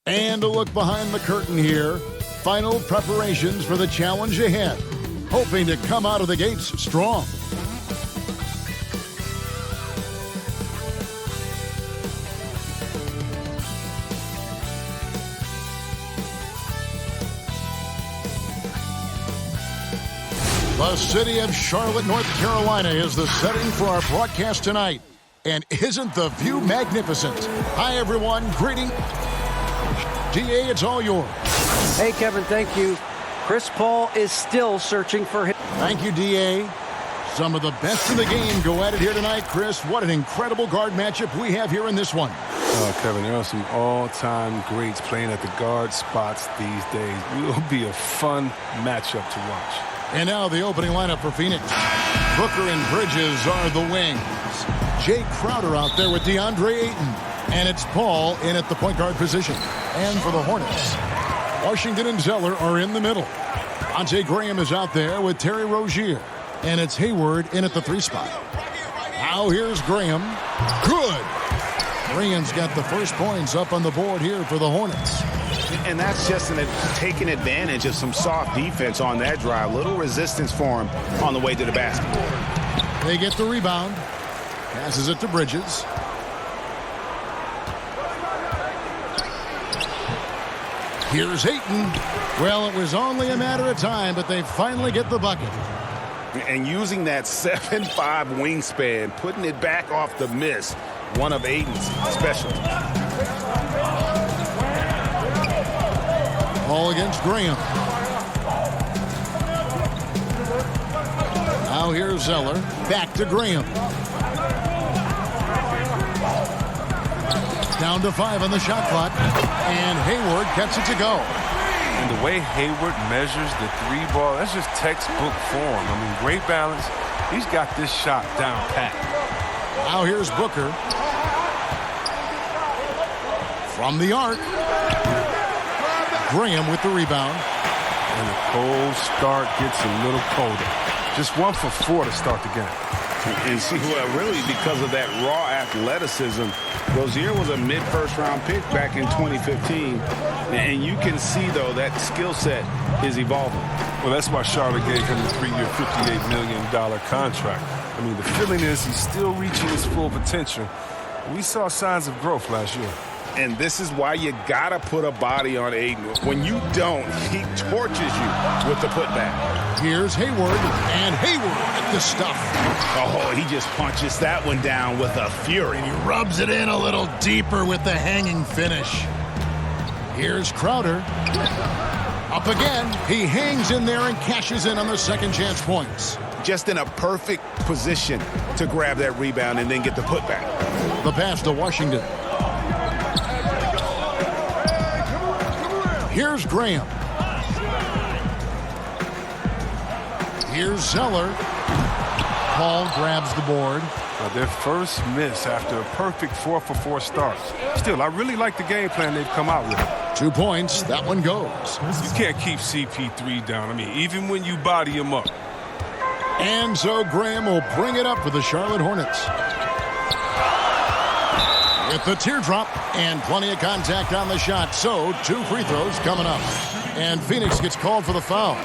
And a look behind the curtain here. Final preparations for the challenge ahead. Hoping to come out of the gates strong. The city of Charlotte, North Carolina is the setting for our broadcast tonight. And isn't the view magnificent? Hi, everyone. Greeting. DA, it's all yours. Hey, Kevin, thank you. Chris Paul is still searching for him. Thank you, DA. Some of the best in the game go at it here tonight, Chris. What an incredible guard matchup we have here in this one. Oh, Kevin, there are some all-time greats playing at the guard spots these days. It will be a fun matchup to watch. And now the opening lineup for Phoenix. Booker and Bridges are the wings. Jay Crowder out there with DeAndre Ayton. And it's Paul in at the point guard position. And for the Hornets, Washington and Zeller are in the middle. Devontae Graham is out there with Terry Rozier. And it's Hayward in at the 3 spot. Now here's Graham. Good. Graham's got the first points up on the board here for the Hornets. And that's just taking advantage of some soft defense on that drive. Little resistance for him on the way to the basket. They get the rebound. Passes it to Bridges. Here's Ayton. Well, it was only a matter of time, but they finally get the bucket. And using that 7'5" wingspan, putting it back off the miss, one of Ayton's specialties. Ball against Graham. Now here's Zeller. Back to Graham. Down to 5 on the shot clock. And Hayward gets it to go. And the way Hayward measures the 3-ball, that's just textbook form. I mean, great balance. He's got this shot down pat. Now here's Booker. From the arc. Graham with the rebound. And the cold start gets a little colder. Just 1 for 4 to start the game. And see, well, really because of that raw athleticism, Rozier was a mid-first round pick back in 2015. And you can see, though, that skill set is evolving. Well, that's why Charlotte gave him the 3-year, $58 million contract. I mean, the feeling is he's still reaching his full potential. We saw signs of growth last year. And this is why you got to put a body on Ayton. When you don't, he torches you with the putback. Here's Hayward, and Hayward at the stuff. Oh, he just punches that one down with a fury. And he rubs it in a little deeper with the hanging finish. Here's Crowder. Up again. He hangs in there and cashes in on the second chance points. Just in a perfect position to grab that rebound and then get the putback. The pass to Washington. Here's Graham. Here's Zeller. Paul grabs the board. Their first miss after a perfect 4 for 4 start. Still, I really like the game plan they've come out with. 2 points. That one goes. You can't keep CP3 down. I mean, even when you body him up. And so Graham will bring it up for the Charlotte Hornets. With the teardrop and plenty of contact on the shot. So 2 free throws coming up. And Phoenix gets called for the foul.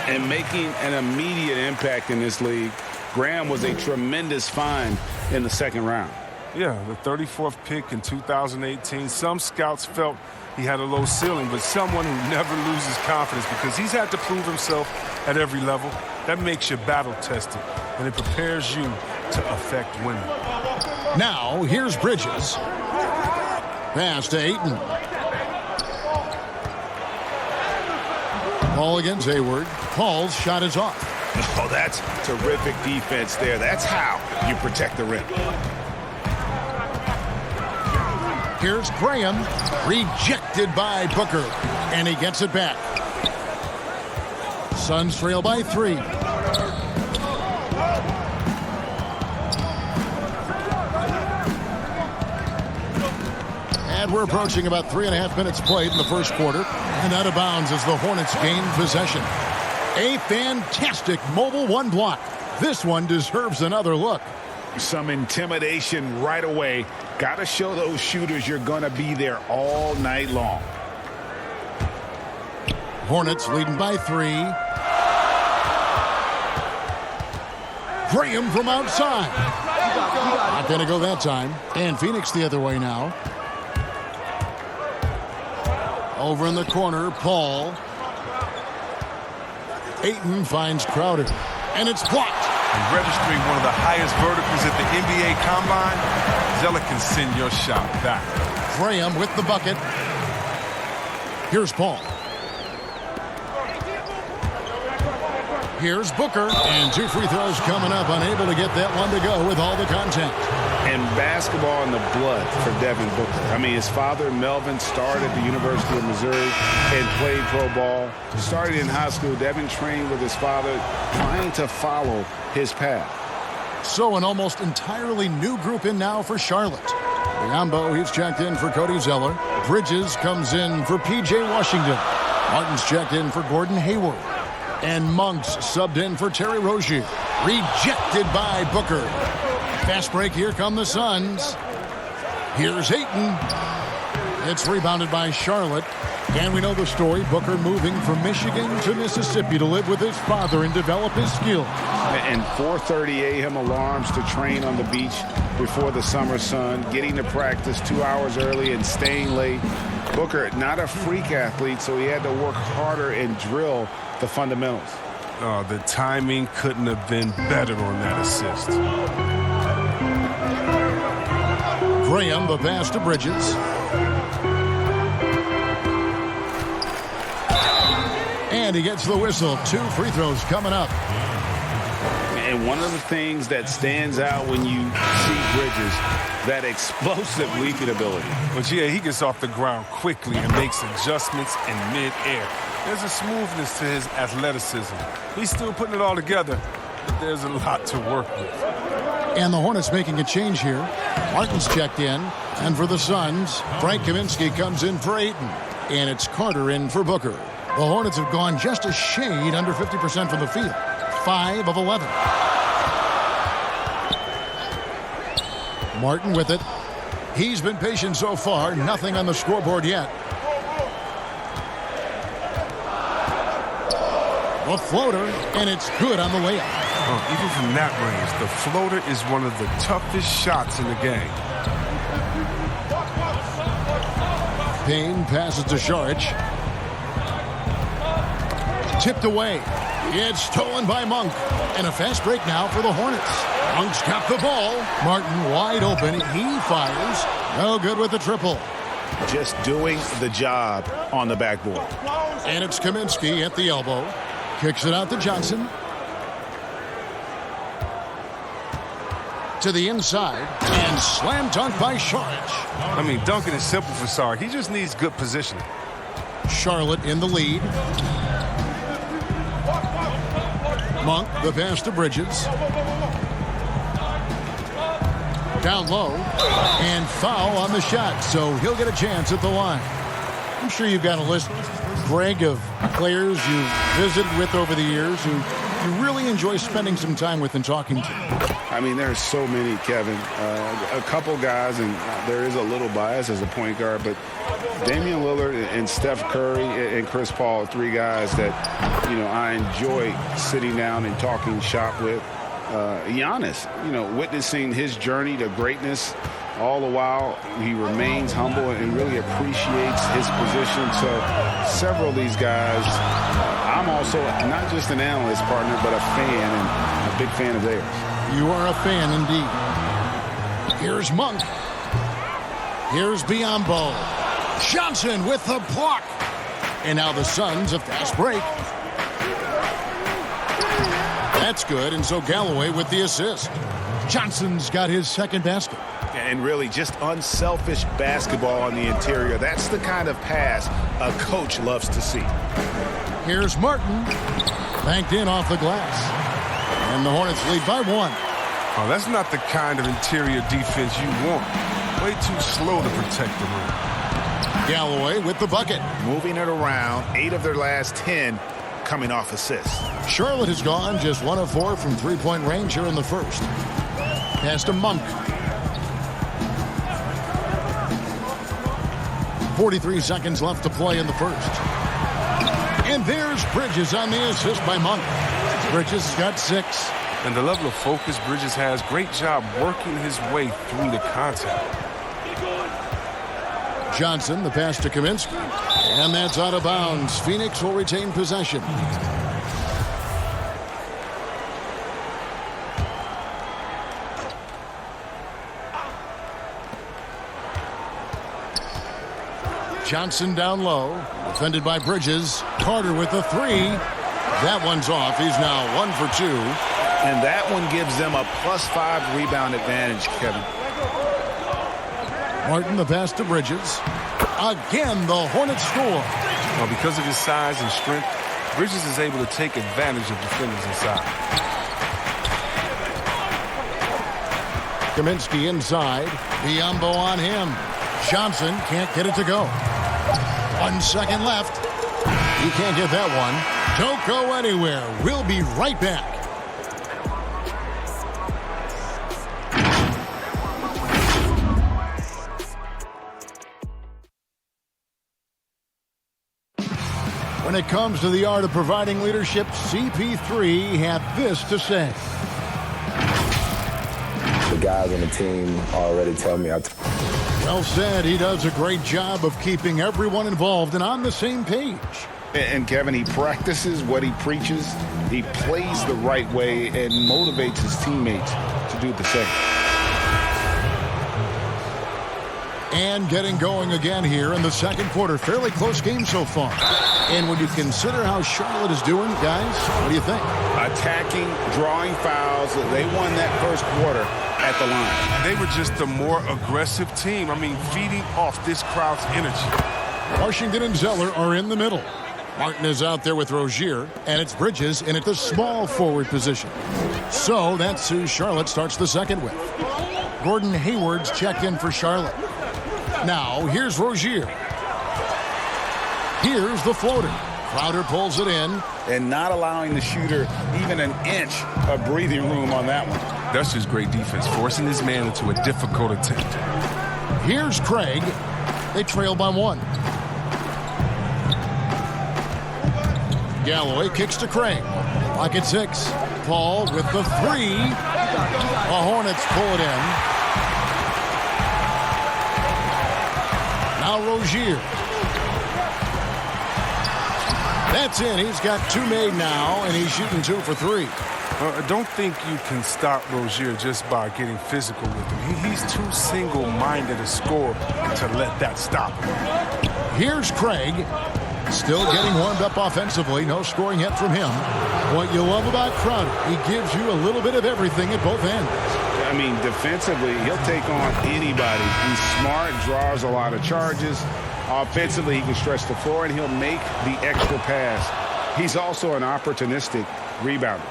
And making an immediate impact in this league, Graham was a tremendous find in the second round. Yeah, the 34th pick in 2018. Some scouts felt he had a low ceiling, but someone who never loses confidence because he's had to prove himself at every level. That makes you battle-tested, and it prepares you to affect winning. Now, here's Bridges. Pass to Ayton. Ball against Hayward. Paul's shot is off. Oh, that's terrific defense there. That's how you protect the rim. Here's Graham. Rejected by Booker. And he gets it back. Suns trail by 3. And we're approaching about 3.5 minutes played in the first quarter. And out of bounds as the Hornets gain possession. A fantastic mobile 1 block. This one deserves another look. Some intimidation right away. Got to show those shooters you're going to be there all night long. Hornets leading by 3. Graham from outside. Not going to go that time. And Phoenix the other way now. Over in the corner, Paul. Ayton finds Crowder. And it's blocked. And registering one of the highest verticals at the NBA Combine, Zeller can send your shot back. Graham with the bucket. Here's Paul. Here's Booker. And 2 free throws coming up. Unable to get that one to go with all the contact. And basketball in the blood for Devin Booker. I mean, his father, Melvin, started at the University of Missouri and played pro ball. Started in high school. Devin trained with his father, trying to follow his path. So an almost entirely new group in now for Charlotte. Biombo, he's checked in for Cody Zeller. Bridges comes in for P.J. Washington. Martin's checked in for Gordon Hayward. And Monk's subbed in for Terry Rozier. Rejected by Booker. Fast break, here come the Suns. Here's Ayton. It's rebounded by Charlotte. And we know the story. Booker moving from Michigan to Mississippi to live with his father and develop his skills. And 4:30 a.m. alarms to train on the beach before the summer sun. Getting to practice 2 hours early and staying late. Booker, not a freak athlete, so he had to work harder and drill the fundamentals. Oh, the timing couldn't have been better on that assist. Graham, the pass to Bridges. And he gets the whistle. 2 free throws coming up. And one of the things that stands out when you see Bridges, that explosive leaping ability. But yeah, he gets off the ground quickly and makes adjustments in mid-air. There's a smoothness to his athleticism. He's still putting it all together, but there's a lot to work with. And the Hornets making a change here. Martin's checked in. And for the Suns, Frank Kaminsky comes in for Ayton. And it's Carter in for Booker. The Hornets have gone just a shade under 50% from the field. 5 of 11. Martin with it. He's been patient so far. Nothing on the scoreboard yet. A floater, and it's good on the layup. Oh, even from that range, the floater is one of the toughest shots in the game. Payne passes to Saric. Tipped away. It's stolen by Monk. And a fast break now for the Hornets. Monk's got the ball. Martin wide open. He fires. No good with the triple. Just doing the job on the backboard. And it's Kaminsky at the elbow. Kicks it out to Johnson. To the inside. And slam dunk by Saric. I mean, dunking is simple for Saric. He just needs good positioning. Charlotte in the lead. Monk, the pass to Bridges. Down low. And foul on the shot. So he'll get a chance at the line. I'm sure you've got a list, Greg, of players you've visited with over the years who you really enjoy spending some time with and talking to. I mean, there's so many, Kevin. A couple guys, and there is a little bias as a point guard, but Damian Lillard and Steph Curry and Chris Paul, 3 guys that, I enjoy sitting down and talking shop with. Giannis, witnessing his journey to greatness, all the while he remains humble and really appreciates his position. So several of these guys, I'm also not just an analyst partner, but a fan and a big fan of theirs. You are a fan indeed. Here's Monk. Here's Biombo. Johnson with the block. And now the Suns a fast break. That's good, and so Galloway with the assist. Johnson's got his second basket. And really just unselfish basketball on the interior. That's the kind of pass a coach loves to see. Here's Martin. Banked in off the glass. And the Hornets lead by 1. Oh, that's not the kind of interior defense you want. Way too slow to protect the rim. Galloway with the bucket. Moving it around, 8 of their last 10 coming off assists. Charlotte has gone just 1 of 4 from three-point range here in the first. Pass to Monk. 43 seconds left to play in the first. And there's Bridges on the assist by Monk. Bridges has got 6. And the level of focus Bridges has, great job working his way through the contact. Johnson, the pass to Kaminsky. And that's out of bounds. Phoenix will retain possession. Johnson down low. Defended by Bridges. Carter with the 3. That one's off. He's now 1 for 2. And that one gives them a +5 rebound advantage, Kevin. Martin, the pass to Bridges. Again, the Hornets score. Well, because of his size and strength, Bridges is able to take advantage of defenders inside. Kaminsky inside. Biombo on him. Johnson can't get it to go. 1 second left. He can't get that one. Don't go anywhere. We'll be right back. When it comes to the art of providing leadership, CP3 had this to say. The guys on the team already tell me. Well said. He does a great job of keeping everyone involved and on the same page. And Kevin, he practices what he preaches. He plays the right way and motivates his teammates to do the same. And getting going again here in the second quarter. Fairly close game so far. And when you consider how Charlotte is doing, guys, what do you think? Attacking, drawing fouls. They won that first quarter at the line. They were just a more aggressive team. I mean, feeding off this crowd's energy. Washington and Zeller are in the middle. Martin is out there with Rozier, and it's Bridges in at the small forward position. So that's who Charlotte starts the second with. Gordon Hayward's checked in for Charlotte. Now, here's Rozier. Here's the floater. Crowder pulls it in. And not allowing the shooter even an inch of breathing room on that one. That's just great defense, forcing his man into a difficult attempt. Here's Craig. They trail by 1. Galloway kicks to Craig. Lock at 6. Paul with the 3. The Hornets pull it in. Now Rozier. That's in. He's got 2 made now, and he's shooting 2 for 3. I don't think you can stop Rozier just by getting physical with him. He's too single-minded a scorer to let that stop him. Here's Craig. Still getting warmed up offensively. No scoring yet from him. What you love about Crowder, he gives you a little bit of everything at both ends. I mean, defensively, he'll take on anybody. He's smart, draws a lot of charges. Offensively, he can stretch the floor, and he'll make the extra pass. He's also an opportunistic rebounder.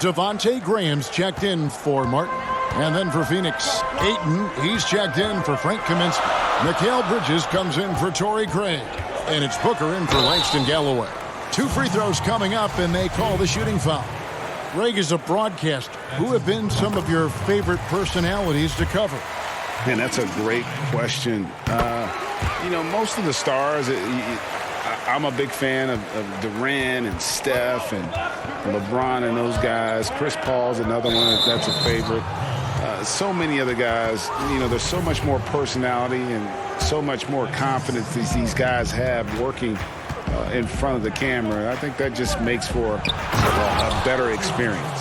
Devontae Graham's checked in for Martin. And then for Phoenix, Ayton, he's checked in for Frank Kaminsky. Mikal Bridges comes in for Torrey Craig. And it's Booker in for Langston Galloway. 2 free throws coming up, and they call the shooting foul. Greg is a broadcaster. Who have been some of your favorite personalities to cover? Man, that's a great question. You know, most of the stars, I'm a big fan of Durant and Steph and LeBron and those guys. Chris Paul's another one that's a favorite. So many other guys, you know, there's so much more personality and so much more confidence these guys have working in front of the camera. I think that just makes for a better experience.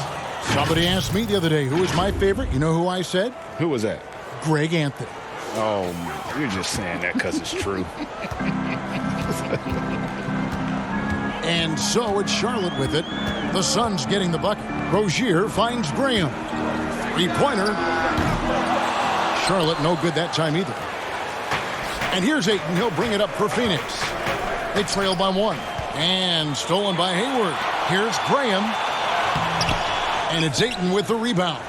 Somebody asked me the other day, who was my favorite? You know who I said? Who was that? Greg Anthony. Oh, you're just saying that because it's true. And so it's Charlotte with it. The Suns getting the bucket. Rozier finds Graham. 3-pointer. Charlotte no good that time either. And here's Ayton. He'll bring it up for Phoenix. They trail by 1. And stolen by Hayward. Here's Graham. And it's Ayton with the rebound.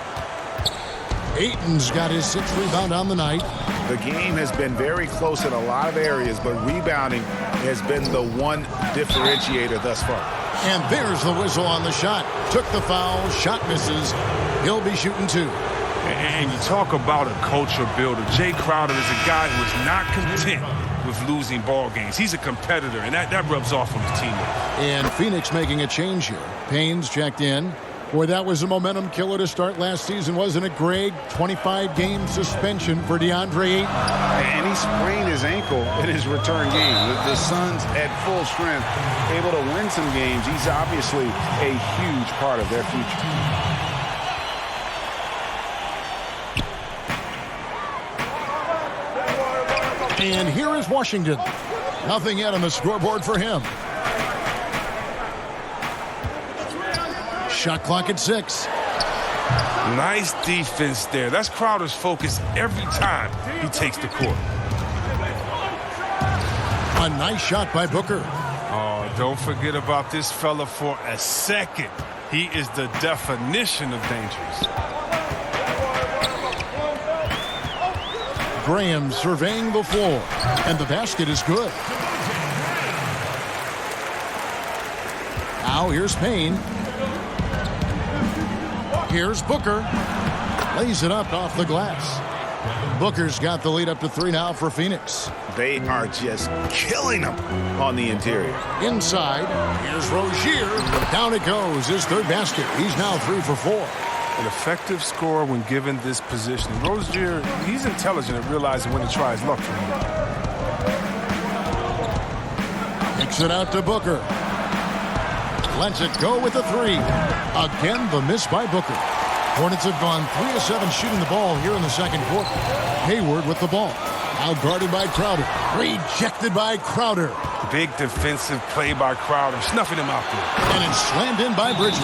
Ayton's got his 6th rebound on the night. The game has been very close in a lot of areas, but rebounding has been the one differentiator thus far. And there's the whistle on the shot. Took the foul. Shot misses. He'll be shooting 2. And you talk about a culture builder. Jay Crowder is a guy who is not content with losing ball games. He's a competitor, and that rubs off on his teammates. And Phoenix making a change here. Payne's checked in. Boy, that was a momentum killer to start last season, wasn't it, Greg? 25-game suspension for DeAndre Ayton. And he sprained his ankle in his return game. The Suns at full strength, able to win some games. He's obviously a huge part of their future. And here is Washington. Nothing yet on the scoreboard for him. Shot clock at 6. Nice defense there. That's Crowder's focus every time he takes the court. A nice shot by Booker. Oh, don't forget about this fella for a second. He is the definition of dangerous. Graham surveying the floor. And the basket is good. Now here's Payne. Here's Booker. Lays it up off the glass. Booker's got the lead up to 3 now for Phoenix. They are just killing them on the interior. Inside, here's Rozier. Down it goes, his third basket. He's now 3 for 4. An effective scorer when given this position. Rozier, he's intelligent at realizing when to try his luck from here. Kicks it out to Booker. Lets it go with a 3. Again, the miss by Booker. Hornets have gone 3 of 7 shooting the ball here in the second quarter. Hayward with the ball. Now guarded by Crowder. Rejected by Crowder. Big defensive play by Crowder, snuffing him out there. And it's slammed in by Bridges.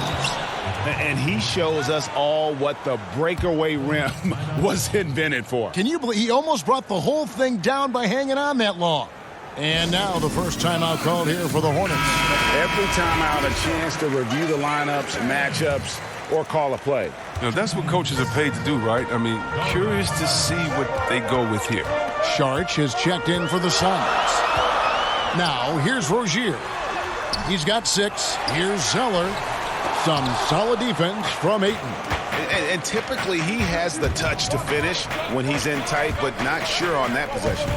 And he shows us all what the breakaway rim was invented for. Can you believe he almost brought the whole thing down by hanging on that long? And now the first timeout called here for the Hornets. Every timeout, a chance to review the lineups, matchups, or call a play. You know, that's what coaches are paid to do, right? I mean, curious to see what they go with here. Sharch has checked in for the Suns. Now, here's Rozier. He's got 6. Here's Zeller. Some solid defense from Ayton. And typically, he has the touch to finish when he's in tight, but not sure on that possession.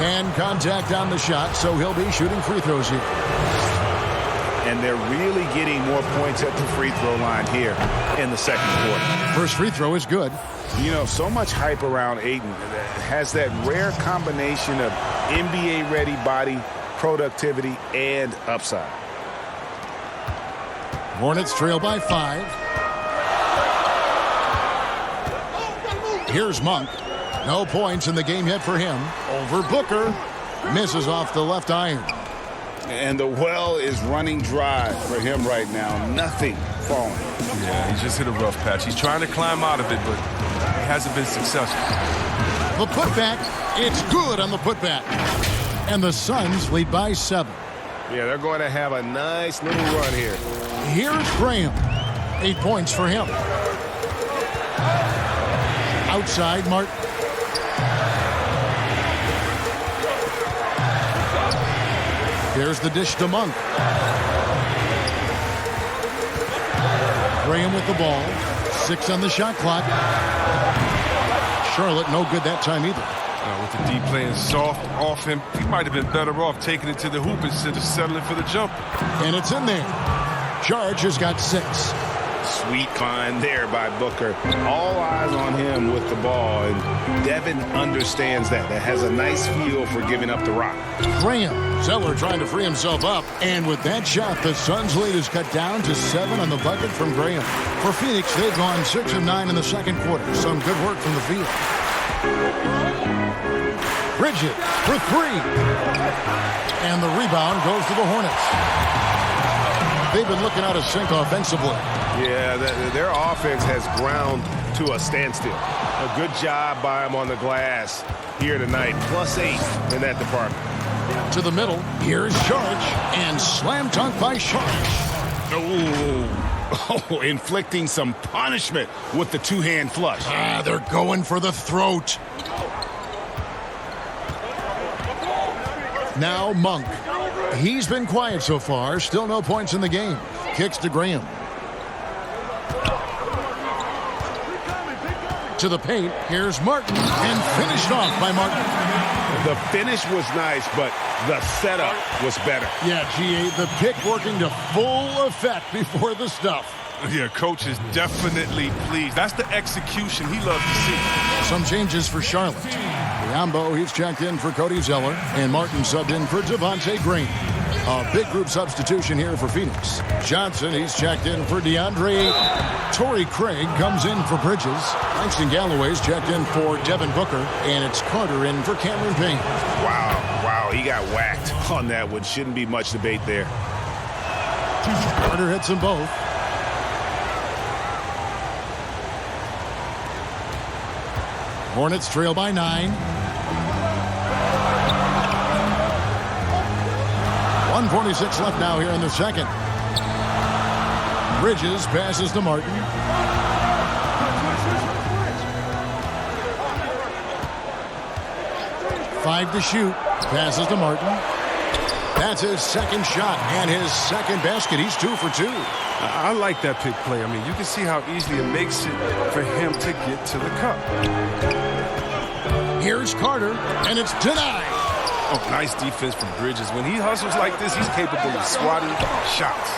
And contact on the shot, so he'll be shooting free throws here. And they're really getting more points at the free throw line here in the second quarter. First free throw is good. You know, so much hype around Ayton. Has that rare combination of NBA-ready body, productivity, and upside. Hornets trail by 5. Here's Monk. No points in the game yet for him. Over Booker. Misses off the left iron. And the well is running dry for him right now. Nothing falling. Yeah, he just hit a rough patch. He's trying to climb out of it, but he hasn't been successful. The putback. It's good on the putback. And the Suns lead by 7. Yeah, they're going to have a nice little run here. Here's Graham. 8 points for him. Outside, Martin. Here's the dish to Monk. Graham with the ball. 6 on the shot clock. Charlotte no good that time either. With the D playing soft off him, he might have been better off taking it to the hoop instead of settling for the jumper. And it's in there. Charge has got 6. Sweet find there by Booker. All eyes on him with the ball, and Devin understands that. That has a nice feel for giving up the rock. Graham. Zeller trying to free himself up. And with that shot, the Suns' lead is cut down to 7 on the bucket from Graham. For Phoenix, they've gone 6 of 9 in the second quarter. Some good work from the field. Bridges for 3. And the rebound goes to the Hornets. They've been looking out of sync offensively. Yeah, their offense has ground to a standstill. A good job by him on the glass here tonight. +8 in that department. To the middle. Here's Sharch. And slam dunk by Sharch. Oh, inflicting some punishment with the two-hand flush. They're going for the throat. Now Monk. He's been quiet so far. Still no points in the game. Kicks to Graham. To the paint. Here's Martin. And finished off by Martin. The finish was nice, but the setup was better. Yeah, G.A., the pick working to full effect before the stuff. Yeah, coach is definitely pleased. That's the execution he loves to see. Some changes for Charlotte. Biombo, he's checked in for Cody Zeller. And Martin subbed in for Devontae Green. A big group substitution here for Phoenix. Johnson, he's checked in for DeAndre Ayton. Torrey Craig comes in for Bridges. Langston Galloway's checked in for Devin Booker. And it's Carter in for Cameron Payne. Wow, he got whacked on that one. Shouldn't be much debate there. Carter hits them both. Hornets trail by 9. 1:46 left now here in the second. Bridges passes to Martin. Five to shoot. Passes to Martin. That's his second shot and his second basket. He's 2 for 2. I like that pick play. I mean, you can see how easily it makes it for him to get to the cup. Here's Carter, and it's denied. Oh, nice defense from Bridges. When he hustles like this, he's capable of swatting shots.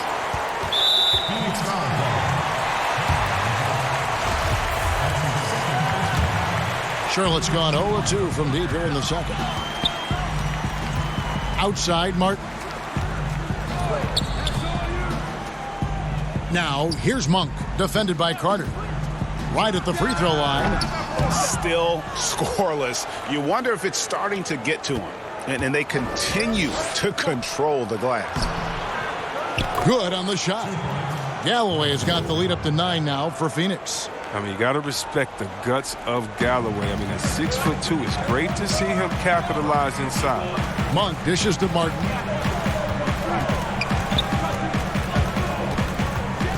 Charlotte's gone 0-2 from deep here in the second. Outside, Martin. Now, here's Monk, defended by Carter. Right at the free throw line. Still scoreless. You wonder if it's starting to get to him. And they continue to control the glass. Good on the shot. Galloway has got the lead up to 9 now for Phoenix. I mean, you got to respect the guts of Galloway. I mean, at 6'2", it's great to see him capitalize inside. Monk dishes to Martin.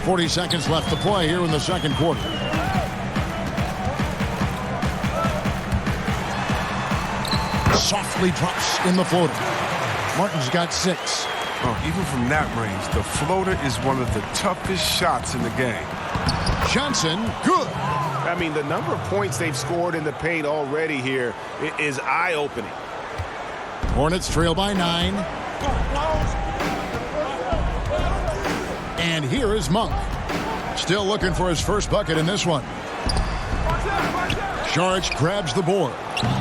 40 seconds left to play here in the second quarter. Softly drops in the floater. Martin's got 6. Oh, even from that range, the floater is one of the toughest shots in the game. Johnson, good. I mean, the number of points they've scored in the paint already here is eye-opening. Hornets trail by 9. And here is Monk. Still looking for his first bucket in this one. Saric grabs the board.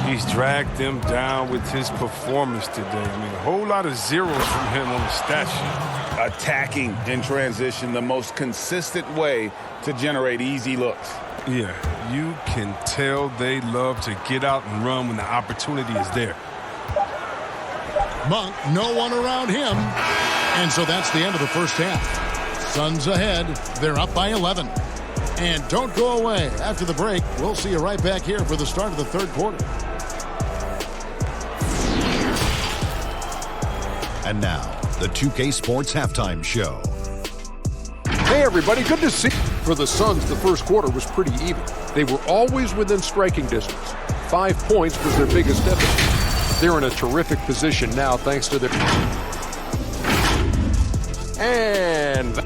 He's dragged them down with his performance today. I mean, a whole lot of zeros from him on the stat sheet. Attacking in transition, the most consistent way to generate easy looks. Yeah, you can tell they love to get out and run when the opportunity is there. Monk, no one around him. And so that's the end of the first half. Suns ahead. They're up by 11. And don't go away. After the break, we'll see you right back here for the start of the third quarter. And now, the 2K Sports Halftime Show. Hey, everybody. Good to see you. For the Suns, the first quarter was pretty even. They were always within striking distance. 5 points was their biggest deficit. They're in a terrific position now thanks to their... And...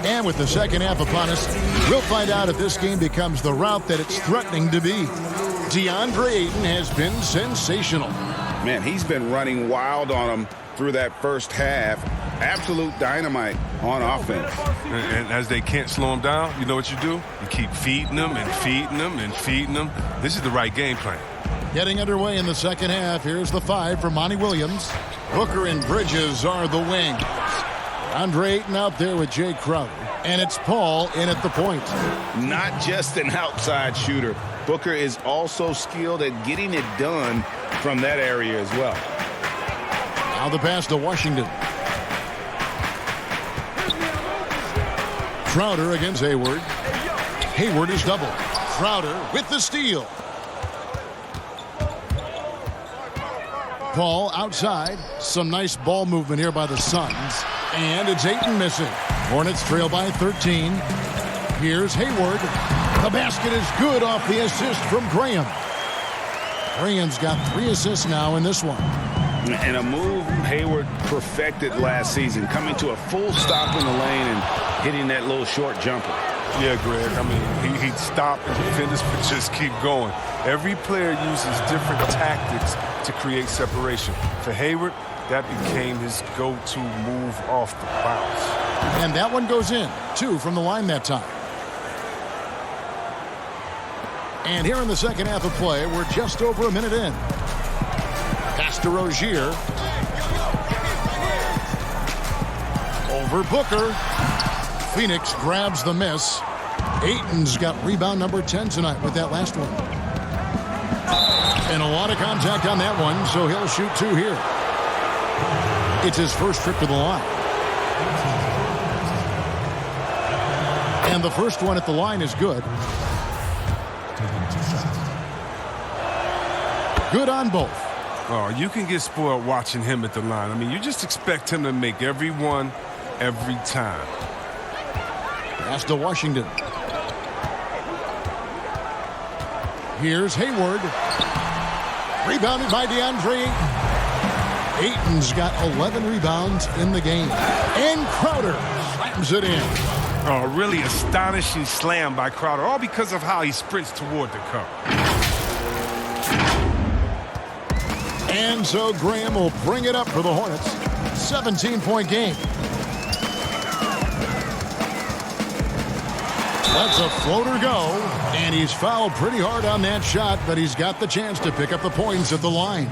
And with the second half upon us, we'll find out if this game becomes the route that it's threatening to be. DeAndre Ayton has been sensational. Man, he's been running wild on them through that first half. Absolute dynamite on offense. And as they can't slow him down, you know what you do? You keep feeding them and feeding them and feeding them. This is the right game plan. Getting underway in the second half. Here's the 5 for Monty Williams. Booker and Bridges are the wings. Andre Ayton out there with Jay Crowder. And it's Paul in at the point. Not just an outside shooter. Booker is also skilled at getting it done from that area as well. Now the pass to Washington. Crowder against Hayward. Hayward is doubled. Crowder with the steal. Paul outside. Some nice ball movement here by the Suns. And it's Ayton missing. Hornets trail by 13. Here's Hayward. The basket is good off the assist from Graham. Graham's got 3 assists now in this one. And a move Hayward perfected last season, coming to a full stop in the lane and hitting that little short jumper. Yeah, Greg, I mean, he'd stop and defenders would just keep going. Every player uses different tactics to create separation. For Hayward, that became his go-to move off the bounce. And that one goes in. 2 from the line that time. And here in the second half of play, we're just over a minute in. Pass to Rozier. Over Booker. Phoenix grabs the miss. Ayton's got rebound number 10 tonight with that last one. And a lot of contact on that one, so he'll shoot 2 here. It's his first trip to the line. And the first one at the line is good. Good on both. Oh, you can get spoiled watching him at the line. I mean, you just expect him to make every one, every time. Pass to Washington. Here's Hayward. Rebounded by DeAndre Ayton. Ayton's got 11 rebounds in the game. And Crowder slams it in. Oh, really astonishing slam by Crowder, all because of how he sprints toward the cup. And so Graham will bring it up for the Hornets. 17-point game. Lets a floater go, and he's fouled pretty hard on that shot, but he's got the chance to pick up the points at the line.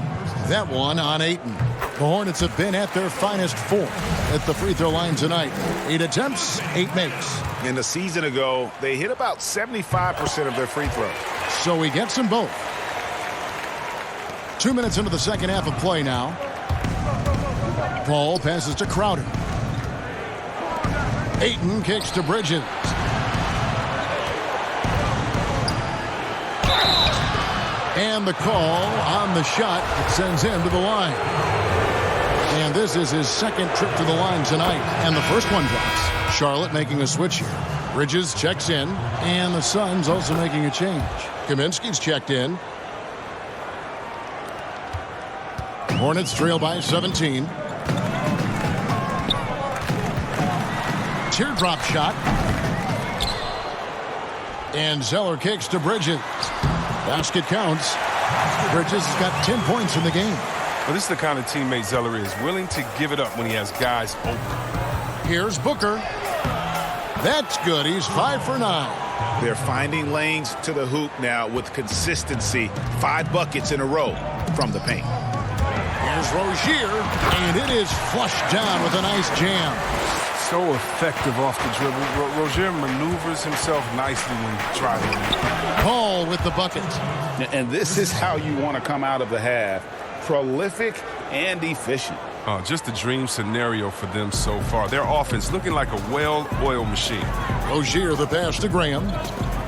That one on Ayton. The Hornets have been at their finest 4 at the free throw line tonight. 8 attempts, 8 makes. And a season ago, they hit about 75% of their free throws. So he gets them both. 2 minutes into the second half of play now. Paul passes to Crowder. Ayton kicks to Bridges. And the call on the shot that sends him to the line. And this is his second trip to the line tonight. And the first one drops. Charlotte making a switch here. Bridges checks in. And the Suns also making a change. Kaminsky's checked in. Hornets trail by 17. Teardrop shot. And Zeller kicks to Bridges. Basket counts. Bridges has got 10 points in the game. Well, this is the kind of teammate Zeller is, willing to give it up when he has guys open. Here's Booker. That's good. He's 5 for 9. They're finding lanes to the hoop now with consistency. 5 buckets in a row from the paint. Here's Rozier, and it is flushed down with a nice jam. So effective off the dribble. Rozier maneuvers himself nicely when trying. Paul with the bucket. And this is how you want to come out of the half. Prolific and efficient. Just a dream scenario for them so far. Their offense looking like a well-oiled machine. Rozier the pass to Graham.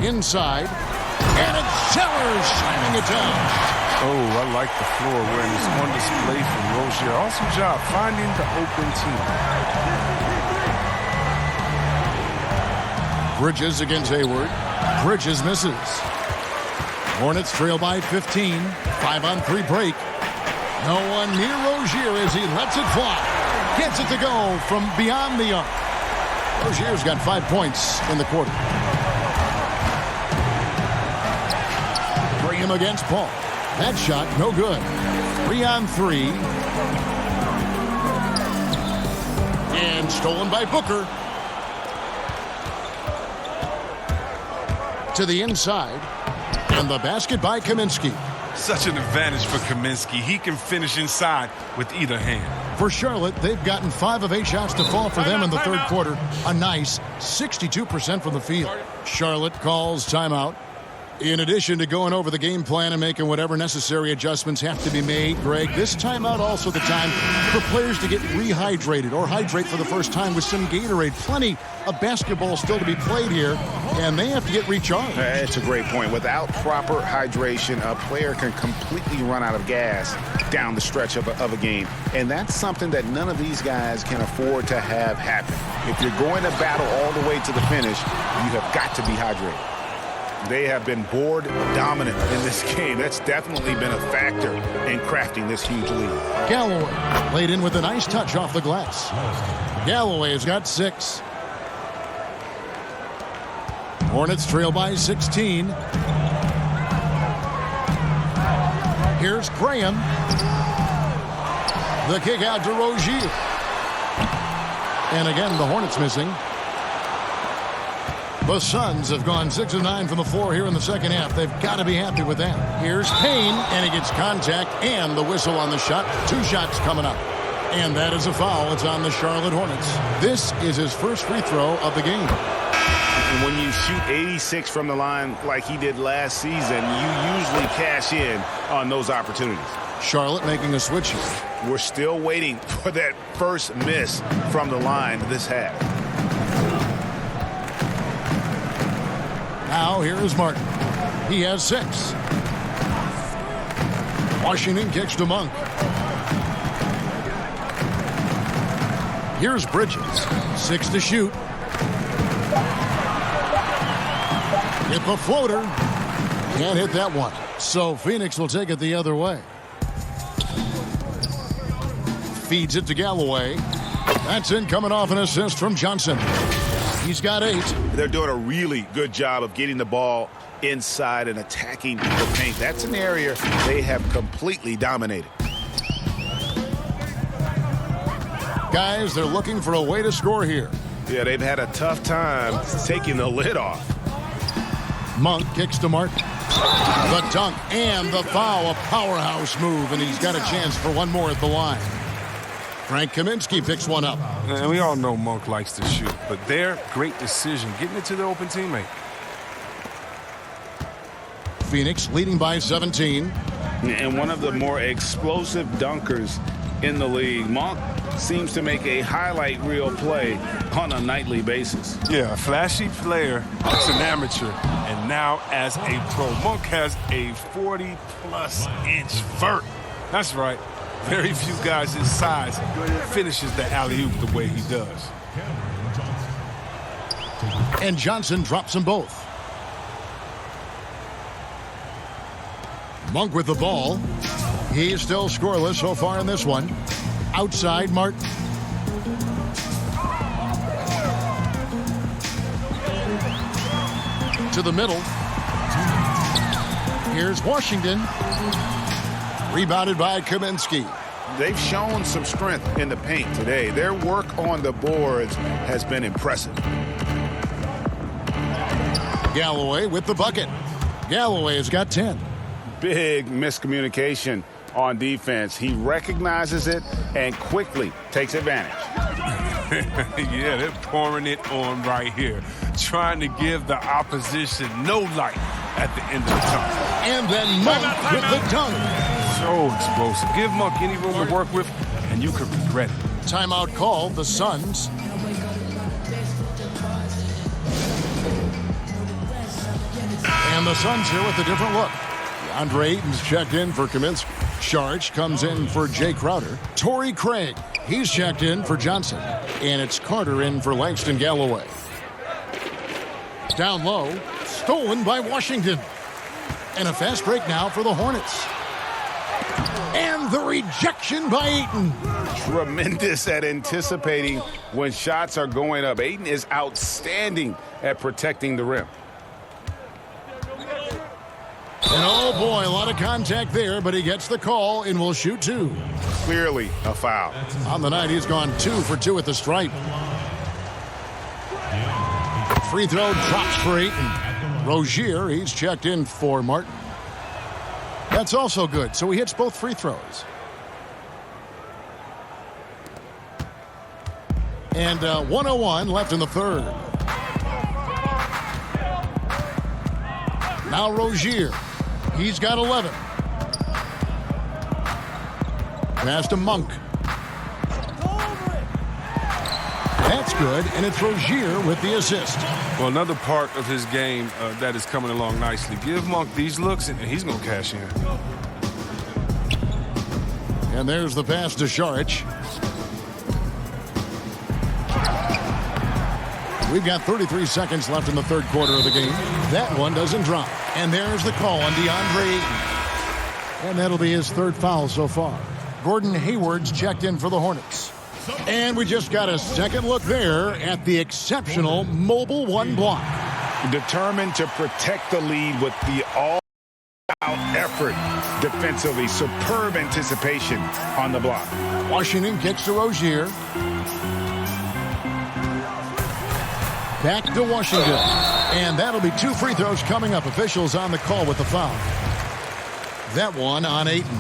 Inside. And it's Zeller slamming it down. Oh, I like the floor awareness on display from Rozier. Awesome job finding the open team. Bridges against Hayward. Bridges misses. Hornets trail by 15. 5-on-3 break. No one near Rozier as he lets it fly. Gets it to go from beyond the arc. Rozier's got 5 points in the quarter. Graham against Paul. That shot, no good. 3-on-3. And stolen by Booker. To the inside. And the basket by Kaminsky. Such an advantage for Kaminsky. He can finish inside with either hand. For Charlotte, they've gotten 5 of 8 shots to fall for them in the third quarter. A nice 62% from the field. Charlotte calls timeout. In addition to going over the game plan and making whatever necessary adjustments have to be made, Greg, this timeout also the time for players to get rehydrated or hydrate for the first time with some Gatorade. Plenty of basketball still to be played here, and they have to get recharged. That's a great point. Without proper hydration, a player can completely run out of gas down the stretch of a game. And that's something that none of these guys can afford to have happen. If you're going to battle all the way to the finish, you have got to be hydrated. They have been board dominant in this game. That's definitely been a factor in crafting this huge lead. Galloway laid in with a nice touch off the glass. Galloway has got 6. Hornets trail by 16. Here's Graham. The kick out to Rozier. And again, the Hornets missing. The Suns have gone 6 of 9 from the floor here in the second half. They've got to be happy with that. Here's Payne, and he gets contact and the whistle on the shot. 2 shots coming up. And that is a foul. It's on the Charlotte Hornets. This is his first free throw of the game. And when you shoot 86 from the line like he did last season, you usually cash in on those opportunities. Charlotte making a switch here. We're still waiting for that first miss from the line this half. Now here is Martin. He has 6. Washington kicks to Monk. Here's Bridges. 6 to shoot. Hit the floater. Can't hit that one. So Phoenix will take it the other way. Feeds it to Galloway. That's in, coming off an assist from Johnson. He's got 8. They're doing a really good job of getting the ball inside and attacking the paint. That's an area they have completely dominated. Guys, they're looking for a way to score here. Yeah, they've had a tough time taking the lid off. Monk kicks to Martin. The dunk and the foul, a powerhouse move, and he's got a chance for one more at the line. Frank Kaminsky picks one up. And we all know Monk likes to shoot, but their great decision, getting it to the open teammate. Phoenix leading by 17. And one of the more explosive dunkers in the league. Monk seems to make a highlight reel play on a nightly basis. Yeah, a flashy player as an amateur, and now as a pro. Monk has a 40-plus inch vert. That's right. Very few guys his size finishes the alley-oop the way he does. And Johnson drops them both. Monk with the ball. He's still scoreless so far in this one. Outside, Martin. To the middle. Here's Washington. Rebounded by Kaminsky. They've shown some strength in the paint today. Their work on the boards has been impressive. Galloway with the bucket. Galloway has got 10. Big miscommunication on defense. He recognizes it and quickly takes advantage. Yeah, they're pouring it on right here, trying to give the opposition no light at the end of the tunnel. And then Monk with the dunk. So explosive. Give Monk any room to work with, and you could regret it. Timeout called, the Suns. And the Suns here with a different look. DeAndre Ayton's checked in for Kaminsky. Sharch comes in for Jay Crowder. Torrey Craig, he's checked in for Johnson. And it's Carter in for Langston Galloway. Down low, stolen by Washington. And a fast break now for the Hornets. And the rejection by Ayton. Tremendous at anticipating when shots are going up. Ayton is outstanding at protecting the rim. And oh boy, a lot of contact there, but he gets the call and will shoot 2. Clearly a foul. On the night, he's gone 2 for 2 at the stripe. Free throw drops for Ayton. Rozier, he's checked in for Martin. That's also good, so he hits both free throws. And 1:01 left in the third. Now Rozier. He's got 11. Pass to Monk. That's good, and it's Rozier with the assist. Well, another part of his game that is coming along nicely. Give Monk these looks, and he's going to cash in. And there's the pass to Sharch. We've got 33 seconds left in the third quarter of the game. That one doesn't drop. And there's the call on DeAndre Ayton. And that'll be his third foul so far. Gordon Hayward's checked in for the Hornets. And we just got a second look there at the exceptional mobile one block. Determined to protect the lead with the all-out effort defensively. Superb anticipation on the block. Washington kicks to Rozier. Back to Washington. And that'll be 2 free throws coming up. Officials on the call with the foul. That one on Ayton.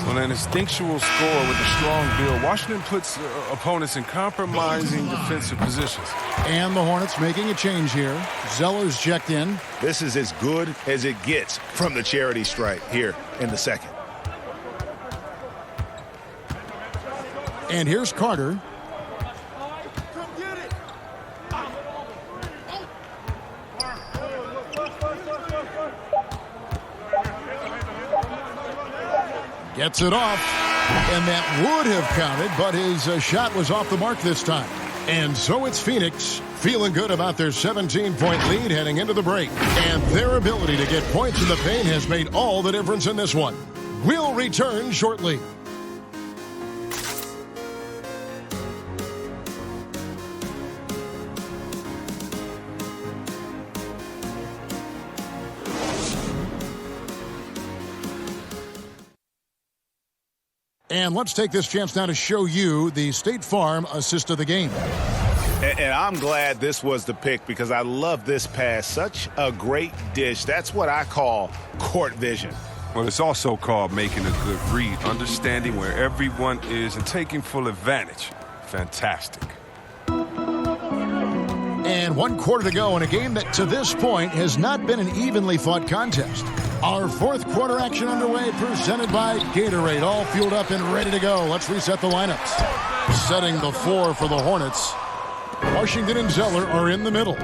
Well, an instinctual score with a strong build. Washington puts opponents in compromising defensive positions. And the Hornets making a change here. Zeller's checked in. This is as good as it gets from the charity stripe here in the second. And here's Carter. Gets it off, and that would have counted, but his shot was off the mark this time. And so it's Phoenix feeling good about their 17-point lead heading into the break. And their ability to get points in the paint has made all the difference in this one. We'll return shortly. And let's take this chance now to show you the State Farm assist of the game. And I'm glad this was the pick because I love this pass. Such a great dish. That's what I call court vision. Well, it's also called making a good read, understanding where everyone is and taking full advantage. Fantastic. And 1 quarter to go in a game that to this point has not been an evenly fought contest. Our fourth quarter action underway, presented by Gatorade, all fueled up and ready to go. Let's reset the lineups. Setting the floor for the Hornets. Washington and Zeller are in the middle.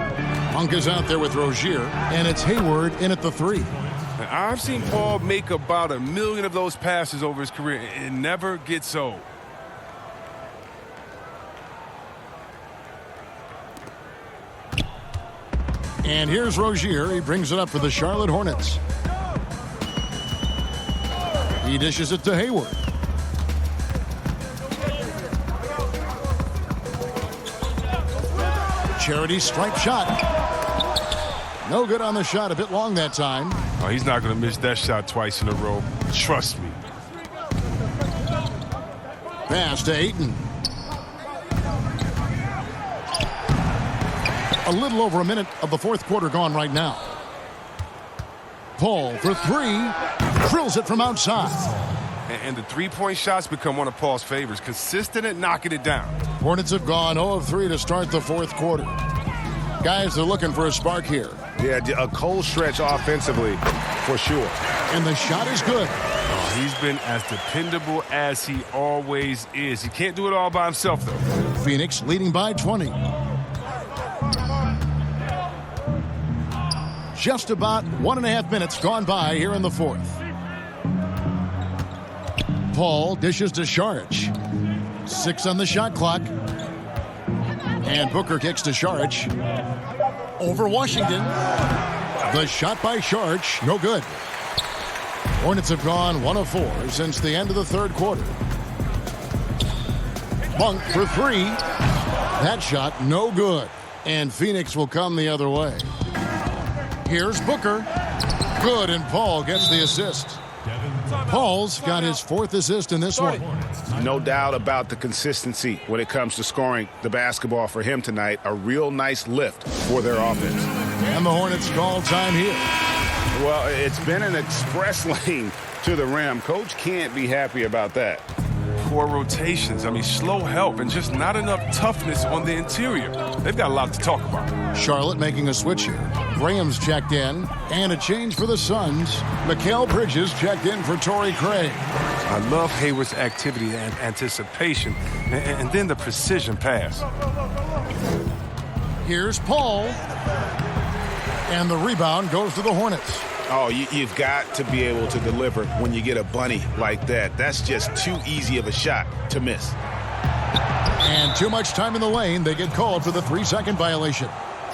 Monk is out there with Rozier, and it's Hayward in at the 3. Now, I've seen Paul make about 1 million of those passes over his career. It never gets old. And here's Rozier. He brings it up for the Charlotte Hornets. He dishes it to Hayward. Charity stripe shot. No good on the shot. A bit long that time. Oh, he's not going to miss that shot twice in a row. Trust me. Pass to Ayton. A little over a minute of the fourth quarter gone right now. Paul for 3. Drills it from outside. And the three-point shots become one of Paul's favorites. Consistent at knocking it down. Hornets have gone 0 of 3 to start the fourth quarter. Guys, they're looking for a spark here. Yeah, a cold stretch offensively for sure. And the shot is good. Oh, he's been as dependable as he always is. He can't do it all by himself, though. Phoenix leading by 20. Just about 1.5 minutes gone by here in the fourth. Paul dishes to Saric. 6 on the shot clock. And Booker kicks to Saric. Over Washington. The shot by Saric, no good. Hornets have gone 1 of 4 since the end of the third quarter. Monk for 3. That shot, no good. And Phoenix will come the other way. Here's Booker. Good, and Paul gets the assist. Paul's got his 4th assist in this one. No doubt about the consistency when it comes to scoring the basketball for him tonight. A real nice lift for their offense. And the Hornets call time here. Well, it's been an express lane to the rim. Coach can't be happy about that. Poor rotations. I mean, slow help and just not enough toughness on the interior. They've got a lot to talk about. Charlotte making a switch here. Graham's checked in. And a change for the Suns. Mikal Bridges checked in for Torrey Craig. I love Hayward's activity and anticipation, and then the precision pass. Here's Paul. And the rebound goes to the Hornets. Oh, you've got to be able to deliver when you get a bunny like that. That's just too easy of a shot to miss. And too much time in the lane. They get called for the 3-second violation.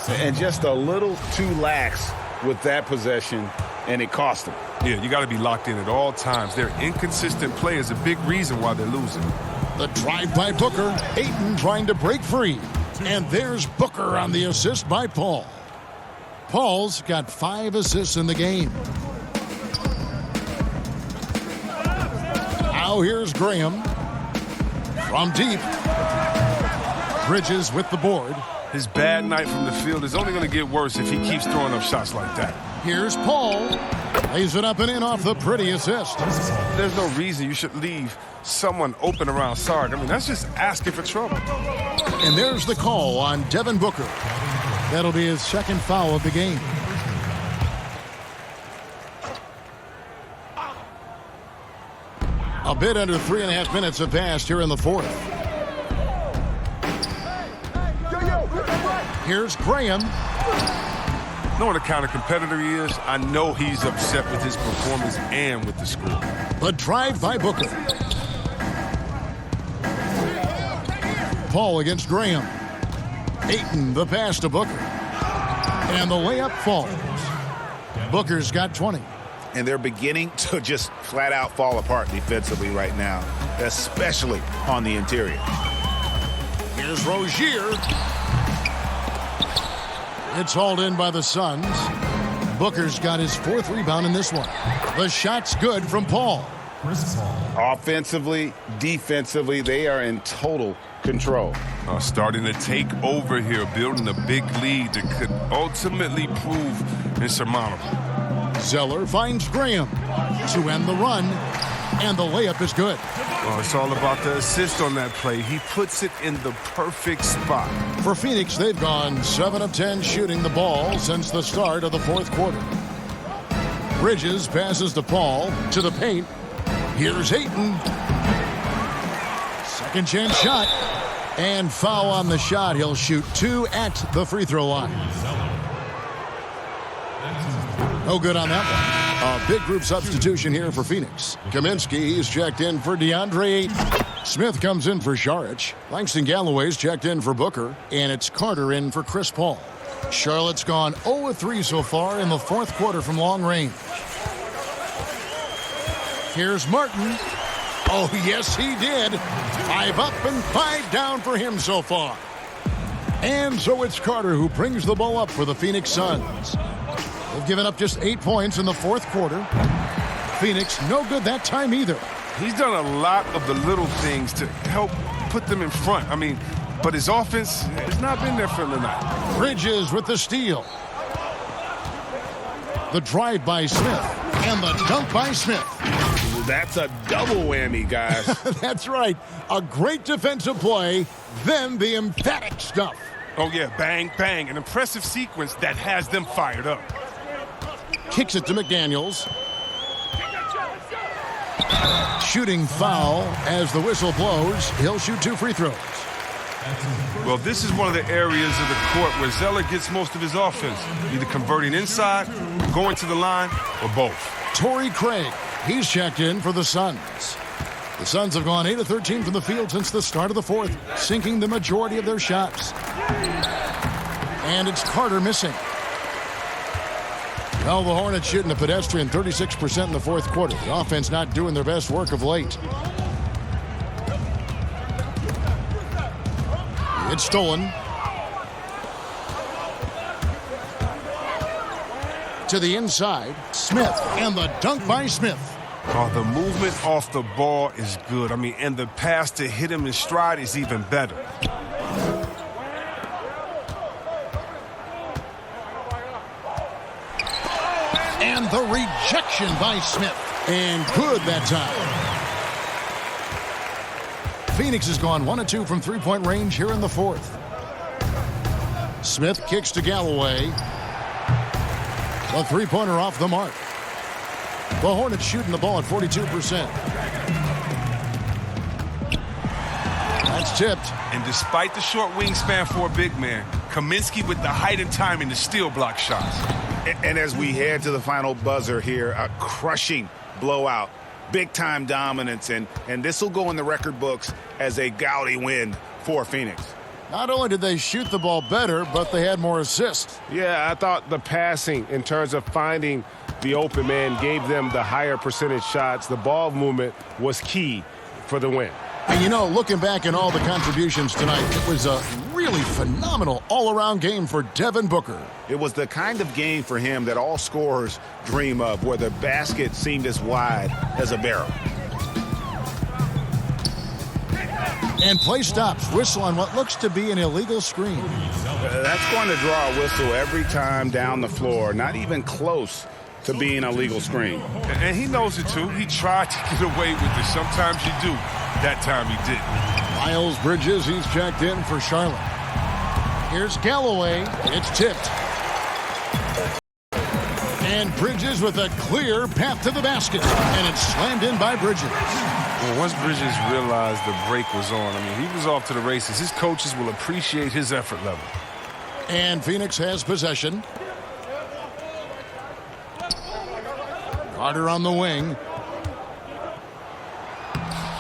And just a little too lax with that possession, and it cost them. Yeah, you got to be locked in at all times. Their inconsistent play is a big reason why they're losing. The drive by Booker. Ayton trying to break free. And there's Booker on the assist by Paul. Paul's got 5 assists in the game. Now here's Graham. From deep. Bridges with the board. His bad night from the field is only going to get worse if he keeps throwing up shots like that. Here's Paul. Lays it up and in off the pretty assist. There's no reason you should leave someone open around Sarge. I mean, that's just asking for trouble. And there's the call on Devin Booker. That'll be his 2nd foul of the game. A bit under 3.5 minutes have passed here in the 4th. Here's Graham. Knowing the kind of competitor he is, I know he's upset with his performance and with the score. The drive by Booker. Paul against Graham. Ayton, the pass to Booker. And the layup falls. Booker's got 20. And they're beginning to just flat out fall apart defensively right now, especially on the interior. Here's Rozier. It's hauled in by the Suns. Booker's got his 4th rebound in this one. The shot's good from Paul. Offensively, defensively, they are in total control. Starting to take over here, building a big lead that could ultimately prove insurmountable. Zeller finds Graham to end the run, and the layup is good. It's all about the assist on that play. He puts it in the perfect spot. For Phoenix, they've gone 7 of 10 shooting the ball since the start of the 4th quarter. Bridges passes to Paul to the paint. Here's Ayton. 2nd chance shot. And foul on the shot. He'll shoot 2 at the free throw line. No good on that one. A big group substitution here for Phoenix. Kaminsky, he's checked in for DeAndre Ayton. Smith comes in for Saric. Langston Galloway's checked in for Booker. And it's Carter in for Chris Paul. Charlotte's gone 0-3 so far in the 4th quarter from long range. Here's Martin. Oh, yes, he did. 5 up and 5 down for him so far. And so it's Carter who brings the ball up for the Phoenix Suns. They've given up just 8 points in the 4th quarter. Phoenix, no good that time either. He's done a lot of the little things to help put them in front. I mean, but his offense has not been there for him tonight. Bridges with the steal. The drive by Smith. And the dunk by Smith. That's a double whammy, guys. That's right. A great defensive play, then the emphatic stuff. Oh, yeah, bang, bang. An impressive sequence that has them fired up. Kicks it to McDaniels. Shooting foul as the whistle blows. He'll shoot 2 free throws. Well, this is one of the areas of the court where Zeller gets most of his offense, either converting inside, going to the line, or both. Torrey Craig, he's checked in for the Suns. The Suns have gone 8 of 13 from the field since the start of the 4th, sinking the majority of their shots. And it's Carter missing. Well, the Hornets shooting a pedestrian 36% in the 4th quarter. The offense not doing their best work of late. It's stolen. To the inside, Smith, and the dunk by Smith. Oh, the movement off the ball is good. I mean, and the pass to hit him in stride is even better. And the rejection by Smith. And good that time. Phoenix has gone 1 of 2 from three-point range here in the 4th. Smith kicks to Galloway. A three-pointer off the mark. The Hornets shooting the ball at 42%. That's tipped. And despite the short wingspan for a big man, Kaminsky with the height and timing to steal block shots. And as we head to the final buzzer here, a crushing blowout, big-time dominance, and this will go in the record books as a gaudy win for Phoenix. Not only did they shoot the ball better, but they had more assists. Yeah, I thought the passing in terms of finding the open man gave them the higher percentage shots. The ball movement was key for the win. And, you know, looking back in all the contributions tonight, it was a really phenomenal all-around game for Devin Booker. It was the kind of game for him that all scorers dream of, where the basket seemed as wide as a barrel. And play stops. Whistle on what looks to be an illegal screen. That's going to draw a whistle every time down the floor. Not even close to being a legal screen. And he knows it, too. He tried to get away with it. Sometimes you do. That time he didn't. Miles Bridges, he's checked in for Charlotte. Here's Galloway. It's tipped. And Bridges with a clear path to the basket. And it's slammed in by Bridges. Well, once Bridges realized the break was on, I mean, he was off to the races. His coaches will appreciate his effort level. And Phoenix has possession. Carter on the wing.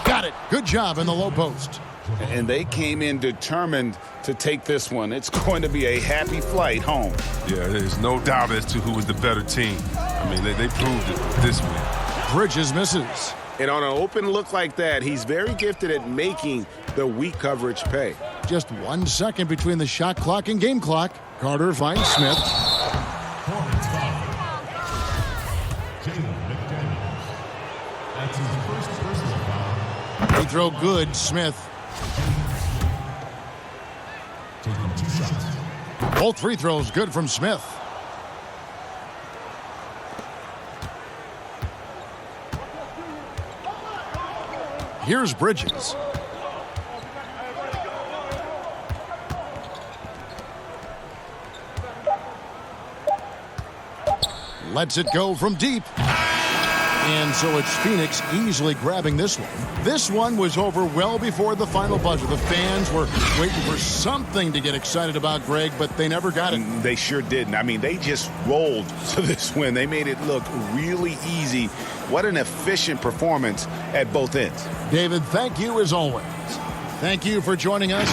Got it. Good job in the low post. And they came in determined to take this one. It's going to be a happy flight home. Yeah, there's no doubt as to who was the better team. I mean, they proved it this week. Bridges misses. And on an open look like that, he's very gifted at making the weak coverage pay. Just 1 second between the shot clock and game clock. Carter finds Smith. Free throw good, Smith. Both free throws good from Smith. Here's Bridges. Lets it go from deep. And so it's Phoenix easily grabbing this one. This one was over well before the final buzzer. The fans were waiting for something to get excited about, Greg, but they never got it. They sure didn't. I mean, they just rolled to this win. They made it look really easy. What an efficient performance at both ends. David, thank you as always. Thank you for joining us.